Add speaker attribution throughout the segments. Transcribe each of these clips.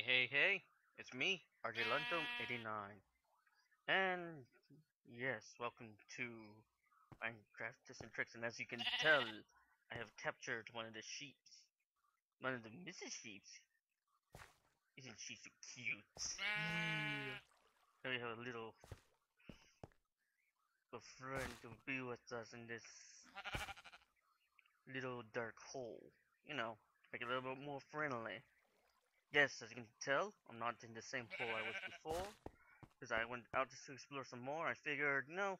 Speaker 1: Hey, it's me, RJLunto89. And yes, welcome to Minecraft Tips and Tricks. And as you can tell, I have captured one of the sheeps. One of the Mrs. Sheeps. Isn't she so cute? So we have a friend to be with us in this little dark hole. You know, make it a little bit more friendly. Yes, as you can tell, I'm not in the same hole I was before. Because I went out just to explore some more. I figured, no,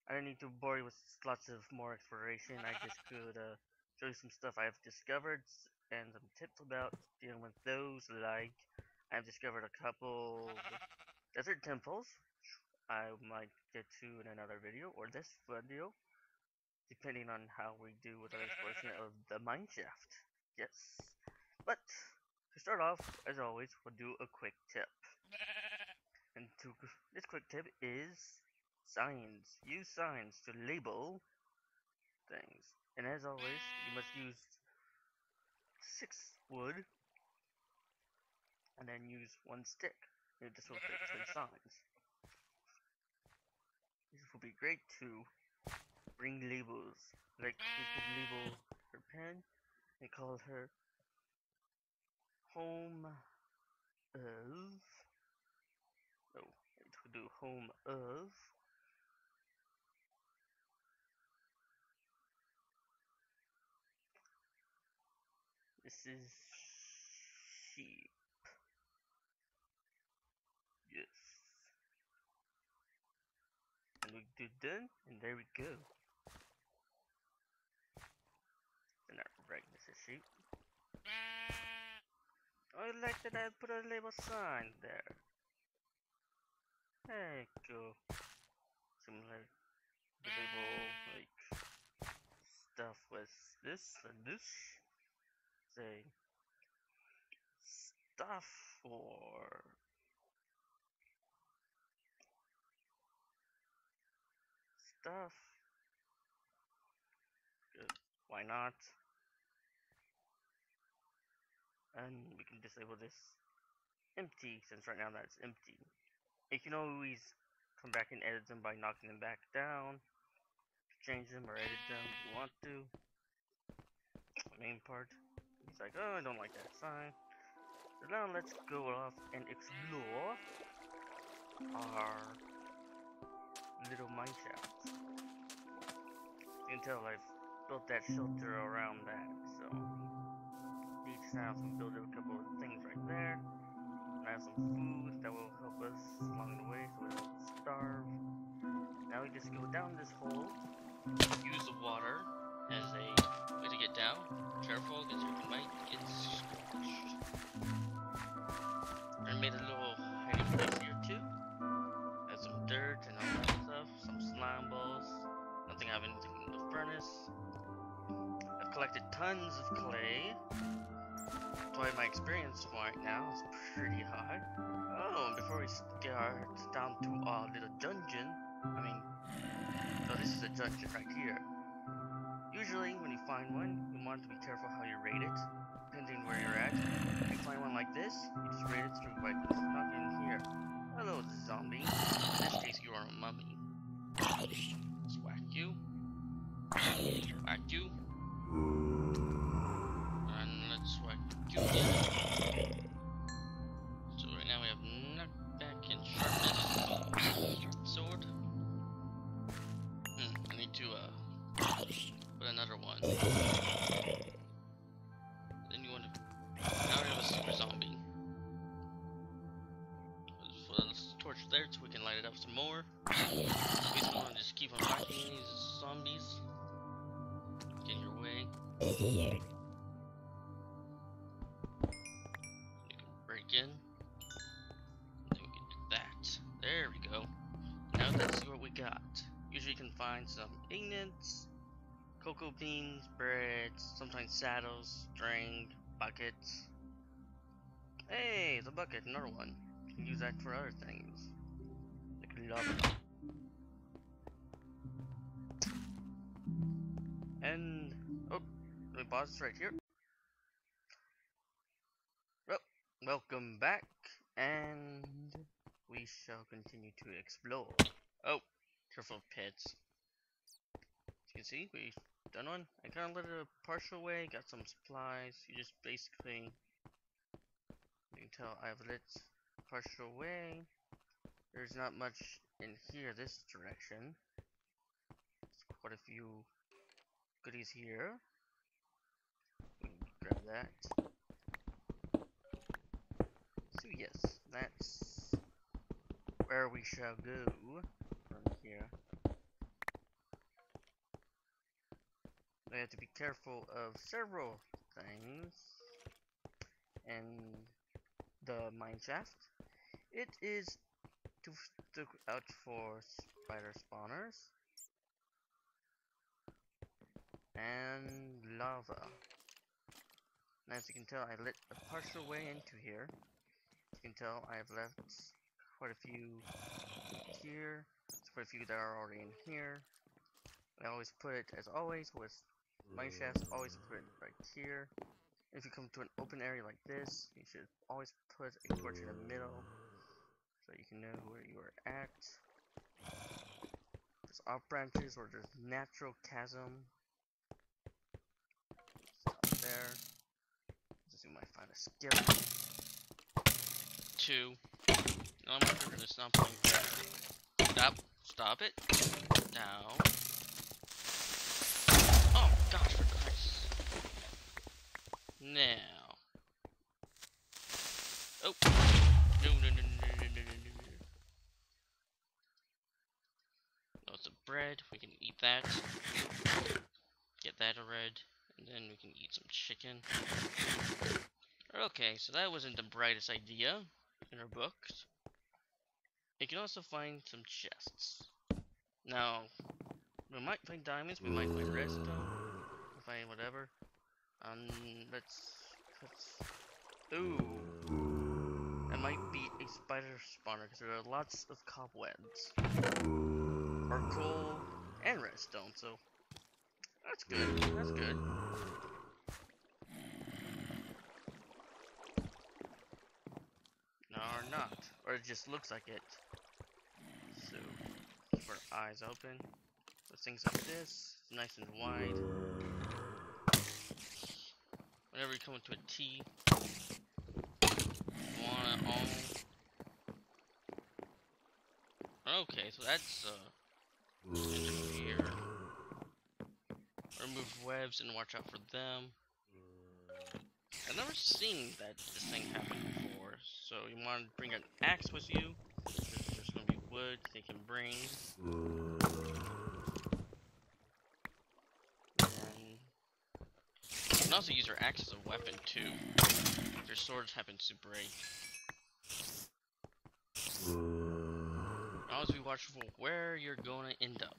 Speaker 1: I don't need to bore you with lots of more exploration. I just could show you some stuff I've discovered and some tips about dealing with those. Like, I've discovered a couple desert temples. I might get to in another video or this video, depending on how we do with our exploration of the mineshaft. Yes, but to start off, as always, we'll do a quick tip. And this quick tip is signs. Use signs to label things. And as always, you must use 6 wood and then use 1 stick. And this will create 3 signs. This will be great to bring labels. Like we could label her pen and call her home of. Oh, it will do home of. This is sheep. Yes. And we do done, and there we go. They're not right, Mrs. Sheep. I like that I put a label sign there. There you go. Similar label like stuff with this and this. Say stuff for stuff. Good. Why not? And we can disable this empty since right now that's empty. You can always come back and edit them by knocking them back down. Change them or edit them if you want to. The main part. It's like, oh, I don't like that sign. So now let's go off and explore our little mineshafts. You can tell I've built that shelter around that, so each now we build a couple of things right there. And I have some food that will help us along the way so we don't starve. Now we just go down this hole. Use the water as a way to get down. Careful, because you might get scorched. I made a little hiding place here too. Has some dirt and all that stuff. Some slime balls. Nothing I have anything in the furnace. I've collected tons of clay. That's why my experience right now is pretty high. Oh, and before we get down to our little dungeon, so this is a dungeon right here. Usually, when you find one, you want to be careful how you rate it, depending where you're at. If you find one like this, you just rate it through by just knocking in here. Hello, zombie. In this case, you are a mummy. Let's whack you. Whack you. And let's whack you again. So right now we have knockback and sharpness. Sword. I need to put another one. Then you want to. Now we have a super zombie. Let's put a torch there so we can light it up some more. We just want to just keep on whacking these zombies. Get in your way. You can break in. Then we can do that. There we go. Now let's see what we got. Usually you can find some ingots, cocoa beans, bread, sometimes saddles, string, buckets. Hey, it's a bucket, another one. You can use that for other things. Like lava. And, oh, let me pause this right here. Oh, Welcome back, and we shall continue to explore. Oh, careful pits. As you can see, we've done one. I kind of let it a partial way, got some supplies. You just basically, you can tell I've lit partial way. There's not much in here this direction. There's quite a few goodies here. We can grab that. So yes, that's where we shall go from here. We have to be careful of several things in the mineshaft. It is to look out for spider spawners and lava. And as you can tell, I lit a partial way into here. As you can tell, I have left quite a few here. There's quite a few that are already in here. I always put it, as always, with mineshafts, always put it right here. If you come to an open area like this, you should always put a torch in the middle, so you can know where you are at. There's off branches or there's natural chasm. Stop there. Just you might find a skeleton.
Speaker 2: 2. No, I'm not gonna stop playing that. Stop it. Now. Oh gosh, for Christ. Now. Oh. No. No, it's a bread. We can eat that. Get that red. And then we can eat some chicken. Okay, so that wasn't the brightest idea in our books. You can also find some chests. Now, we might find diamonds, we might find redstone, we'll find whatever. Let's ooh. That might be a spider spawner because there are lots of cobwebs. Or coal and redstone, so that's good. That's good. No, or not. Or it just looks like it. So keep our eyes open. So things like this, it's nice and wide. Whenever you come into a T, you want it all. Okay, so that's here. Remove webs and watch out for them. I've never seen this thing happen before, so you want to bring an axe with you. There's going to be wood they can bring. And you can also use your axe as a weapon too, if your swords happen to break. Always be watchful where you're going to end up.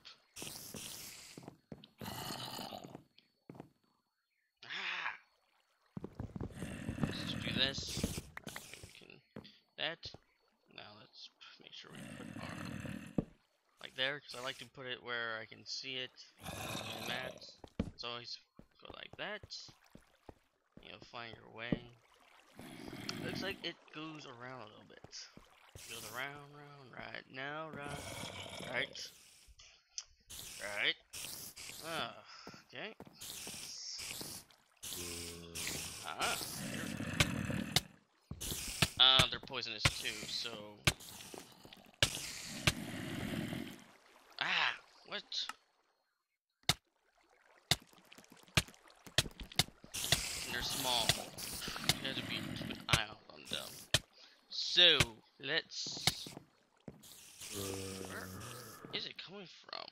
Speaker 2: Let's do this. We can that. Now let's make sure we put our like there, because I like to put it where I can see it. On mats. Let's always go like that. You'll find your way. Looks like it goes around a little bit. Goes around, right now, right. Okay. They're poisonous too, so. What? And they're small. You have to keep an eye out on them. So, let's. Where is it coming from?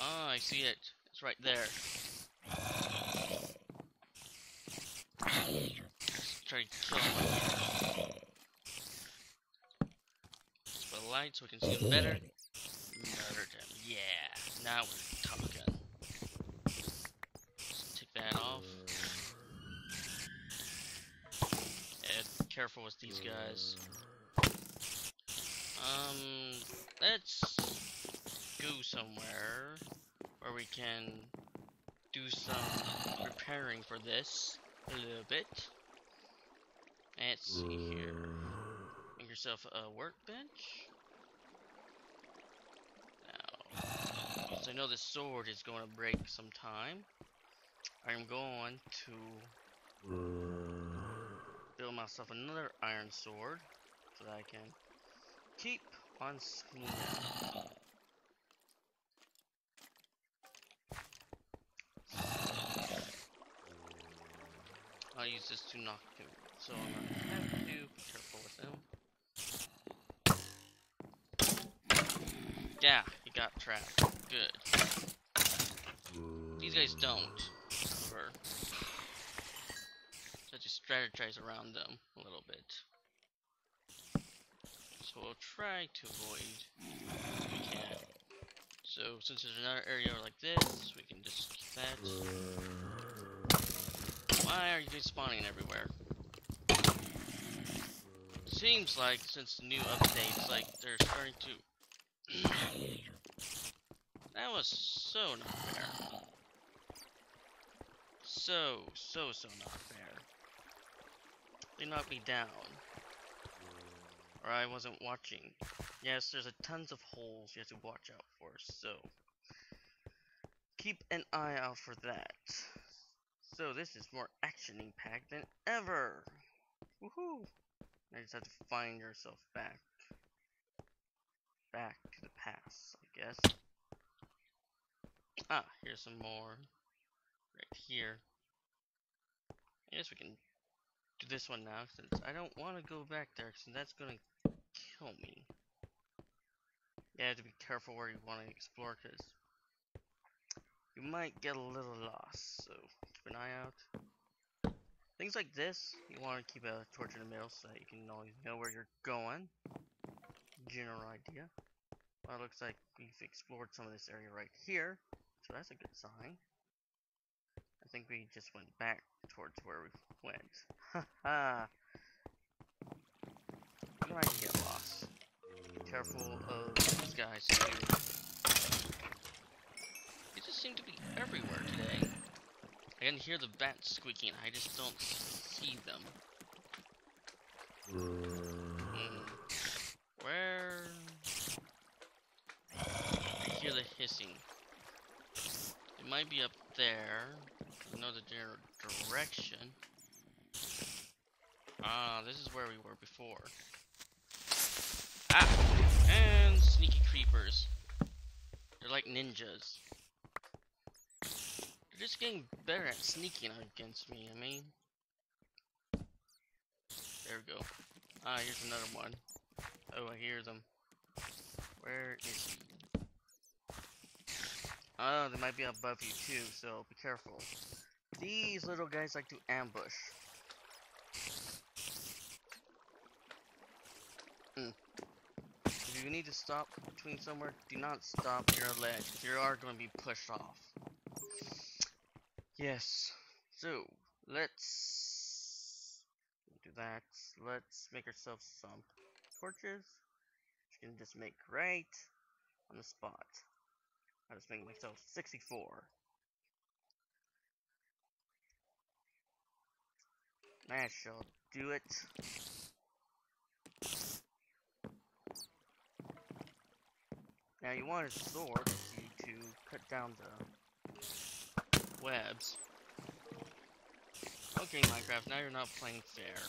Speaker 2: Ah, I see it. It's right there. Let's try to kill him. Let's put a light so we can see him better. Murdered him. Yeah. Now we're talking. Let's take that off. Yeah, be careful with these guys. Let's go somewhere where we can do some repairing for this a little bit. Let's see here. Make yourself a workbench. Now, since I know this sword is going to break sometime, I'm going to build myself another iron sword so that I can keep on scheming. I'll use this to knock him, so I'm gonna have to be careful with him. Yeah, he got trapped. Good. These guys don't. However, so I just strategize around them a little bit. So we'll try to avoid if we can. So since there's another area like this, we can just keep that. Why are you guys spawning everywhere? Seems like since the new updates, like they're starting to. That was so not fair. So not fair. They knocked me down. Or I wasn't watching. Yes, there's a tons of holes you have to watch out for, so keep an eye out for that. So this is more action packed than ever. Woohoo! I just have to find yourself back to the past, I guess. Ah, here's some more right here. I guess we can do this one now, since I don't want to go back there, because that's gonna kill me. You have to be careful where you want to explore, because you might get a little lost, so keep an eye out. Things like this, you want to keep a torch in the middle so that you can always know where you're going. General idea. Well, it looks like we've explored some of this area right here, so that's a good sign. I think we just went back towards where we went. Haha! You might get lost. Be careful of these guys too. They just seem to be everywhere today. I can hear the bats squeaking, I just don't see them. Where? I hear the hissing. It might be up there. I know the general direction. Ah, this is where we were before. Ah! And sneaky creepers. They're like ninjas. They're just getting better at sneaking against me, I mean. There we go. Ah, here's another one. Oh, I hear them. Where is he? Oh, they might be above you too, so be careful. These little guys like to ambush. If you need to stop between somewhere, do not stop near a ledge, because you are going to be pushed off. Yes. So, let's do that. Let's make ourselves some torches, which you can just make right on the spot. I just make myself 64. That shall do it. Now you want a sword to cut down the webs. Okay, Minecraft, now you're not playing fair.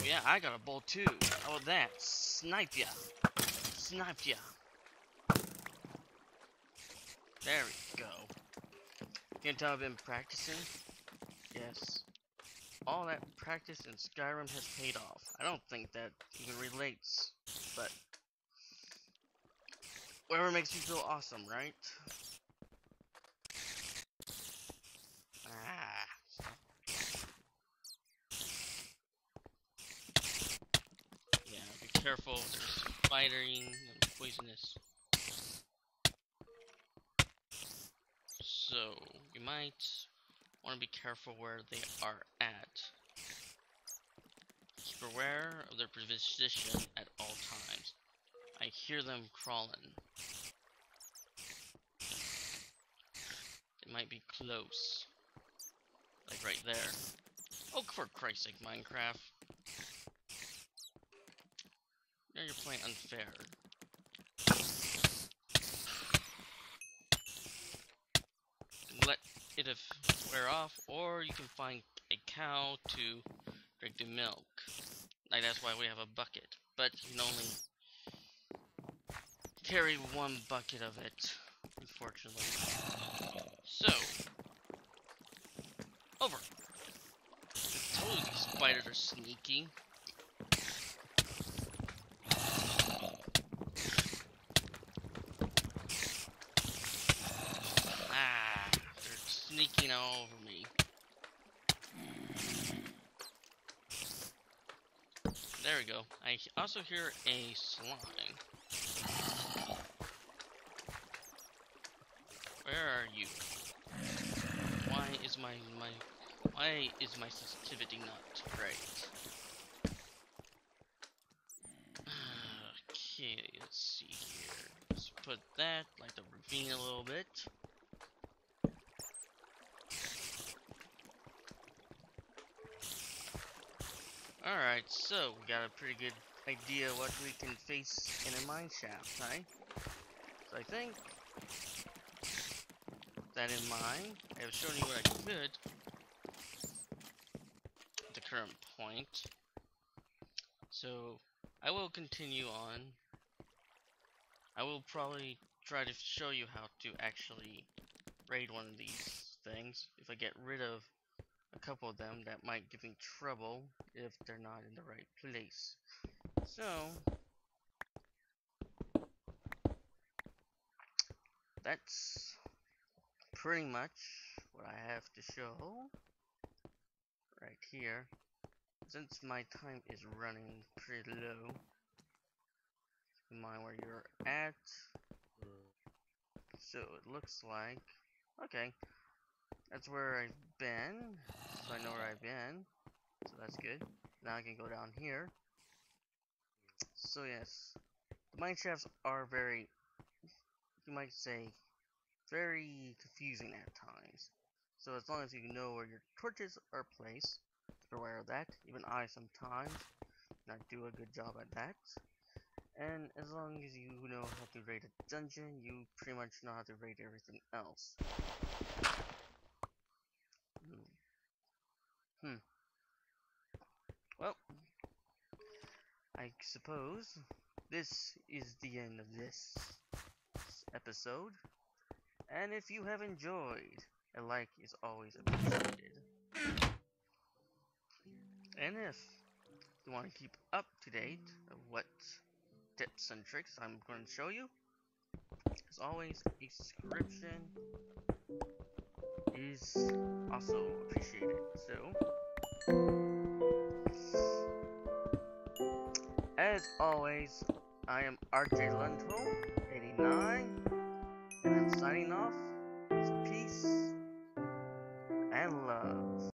Speaker 2: Yeah, I got a bolt too. How about that? Snipe ya! Snipe ya! There we go. You can tell I've been practicing? Yes. All that practice in Skyrim has paid off. I don't think that even relates, but whatever makes you feel awesome, right? Ah. Yeah, be careful. There's fighting and poisonous. So, you might want to be careful where they are at. Keep aware of their position at all times. I hear them crawling. They might be close. Like is right there. Oh, for Christ's sake, Minecraft. Now you're playing unfair. Let it wear off, or you can find a cow to drink the milk. Like, that's why we have a bucket. But you can only carry one bucket of it, unfortunately. So, over. I told you these spiders are sneaky. Ah, they're sneaking all over me. There we go. I also hear a slime. Where are you? Why is my sensitivity not great? Okay, let's see here. Let's put that, like the ravine a little bit. Alright, so we got a pretty good idea what we can face in a mine shaft, right? So I think that in mind, I have shown you what I could at the current point. So I will continue on. I will probably try to show you how to actually raid one of these things. If I get rid of a couple of them that might give me trouble if they're not in the right place. So that's pretty much what I have to show right here. Since my time is running pretty low, keep in mind where you're at. So it looks like, okay, that's where I've been, so I know where I've been, so that's good. Now I can go down here. So yes, the mineshafts are very, you might say, very confusing at times. So as long as you know where your torches are placed, you're aware of that. Even I sometimes not do a good job at that. And as long as you know how to raid a dungeon, you pretty much know how to raid everything else. Well, I suppose this is the end of this episode. And if you have enjoyed, a like is always appreciated. And if you want to keep up to date of what tips and tricks I'm going to show you, as always, a subscription is also appreciated. So, as always, I am RJ Lundholm, 89, and I'm signing off. Peace and love.